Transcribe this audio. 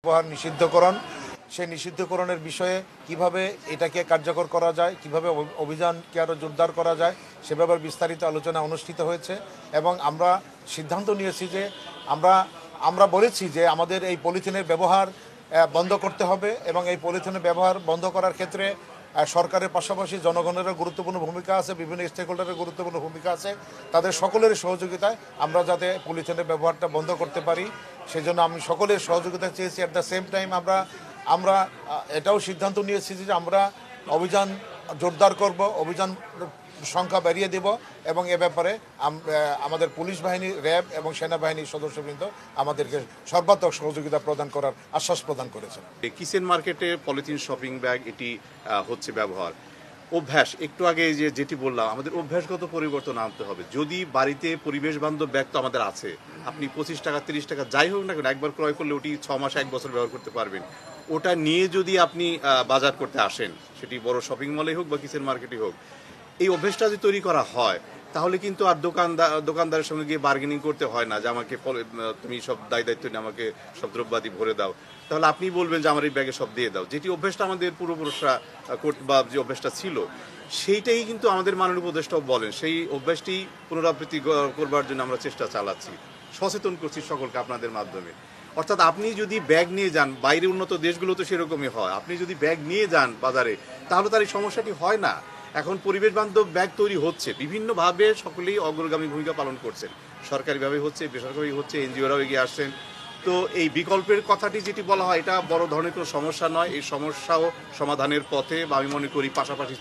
ব্যবহার নিষিদ্ধকরণ, সেই নিষিদ্ধকরণের বিষয়ে কিভাবে এটাকে কার্যকর করা যায়, কিভাবে অভিযানকে আরও জোরদার করা যায় সে ব্যাপারে বিস্তারিত আলোচনা অনুষ্ঠিত হয়েছে। এবং আমরা সিদ্ধান্ত নিয়েছি যে আমরা বলেছি যে আমাদের এই পলিথিনের ব্যবহার বন্ধ করতে হবে এবং এই পলিথিনের ব্যবহার বন্ধ করার ক্ষেত্রে সরকারের পাশাপাশি জনগণেরও গুরুত্বপূর্ণ ভূমিকা আছে, বিভিন্ন স্টেক হোল্ডারের গুরুত্বপূর্ণ ভূমিকা আছে। তাদের সকলের সহযোগিতায় আমরা যাতে পলিথিনের ব্যবহারটা বন্ধ করতে পারি সেজন্য আমি সকলের সহযোগিতা চেয়েছি। অ্যাট দ্য সেম টাইম আমরা এটাও সিদ্ধান্ত নিয়েছি যে আমরা অভিযান জোরদার করব, অভিযান সংখ্যা বাড়িয়ে দেব এবং এ ব্যাপারে আমাদের পুলিশ বাহিনী, র্যাব এবং সেনাবাহিনীর সদস্যবৃন্দ আমাদেরকে সর্বাত্মক সহযোগিতা প্রদান করার আশ্বাস প্রদান করেছেন। কিচেন মার্কেটে পলিথিন শপিং ব্যাগ এটি হচ্ছে ব্যবহার অভ্যাস, একটু আগে যেটি বললাম আমাদের অভ্যাসগত পরিবর্তন আনতে হবে। যদি বাড়িতে পরিবেশ বান্ধব ব্যাগ তো আমাদের আছে, আপনি 25 টাকা 30 টাকা যাই হোক না কেন একবার ক্রয় করলে ওটি 6 মাস 1 বছর ব্যবহার করতে পারবেন। ওটা নিয়ে যদি আপনি বাজার করতে আসেন, সেটি বড় শপিং মলেই হোক বা কিচেন মার্কেটে হোক, এই অভ্যেসটা যদি তৈরি করা হয় তাহলে কিন্তু আর দোকানদারের সঙ্গে গিয়ে বার্গেনিং করতে হয় না যে আমাকে তুমি সব দায়িত্ব নিয়ে আমাকে সব দ্রব্যাদি ভরে দাও, তাহলে আপনি বলবেন যে আমার এই ব্যাগে সব দিয়ে দাও। যেটি অভ্যেসটা আমাদের পূর্বপুরুষরা বা যে অভ্যেসটা ছিল সেইটাই কিন্তু আমাদের মাননীয় উপদেষ্টাও বলেন, সেই অভ্যাসটি পুনরাবৃত্তি করবার জন্য আমরা চেষ্টা চালাচ্ছি, সচেতন করছি সকলকে আপনাদের মাধ্যমে। অর্থাৎ আপনি যদি ব্যাগ নিয়ে যান, বাইরে উন্নত দেশগুলো তো সেরকমই হয়, আপনি যদি ব্যাগ নিয়ে যান বাজারে তাহলে তার এই সমস্যাটি হয় না। এখন পরিবেশ বান্ধব ব্যাগ তৈরি হচ্ছে বিভিন্নভাবে, সকলেই অগ্রগামী ভূমিকা পালন করছেন, সরকারিভাবে হচ্ছে, বেসরকারি হচ্ছে, এনজিওরাও এগিয়ে আসছেন। তো এই বিকল্পের কথাটি যেটি বলা হয় এটা বড় ধরনের কোনো সমস্যা নয়, এই সমস্যাও সমাধানের পথে বা আমি মনে করি পাশাপাশি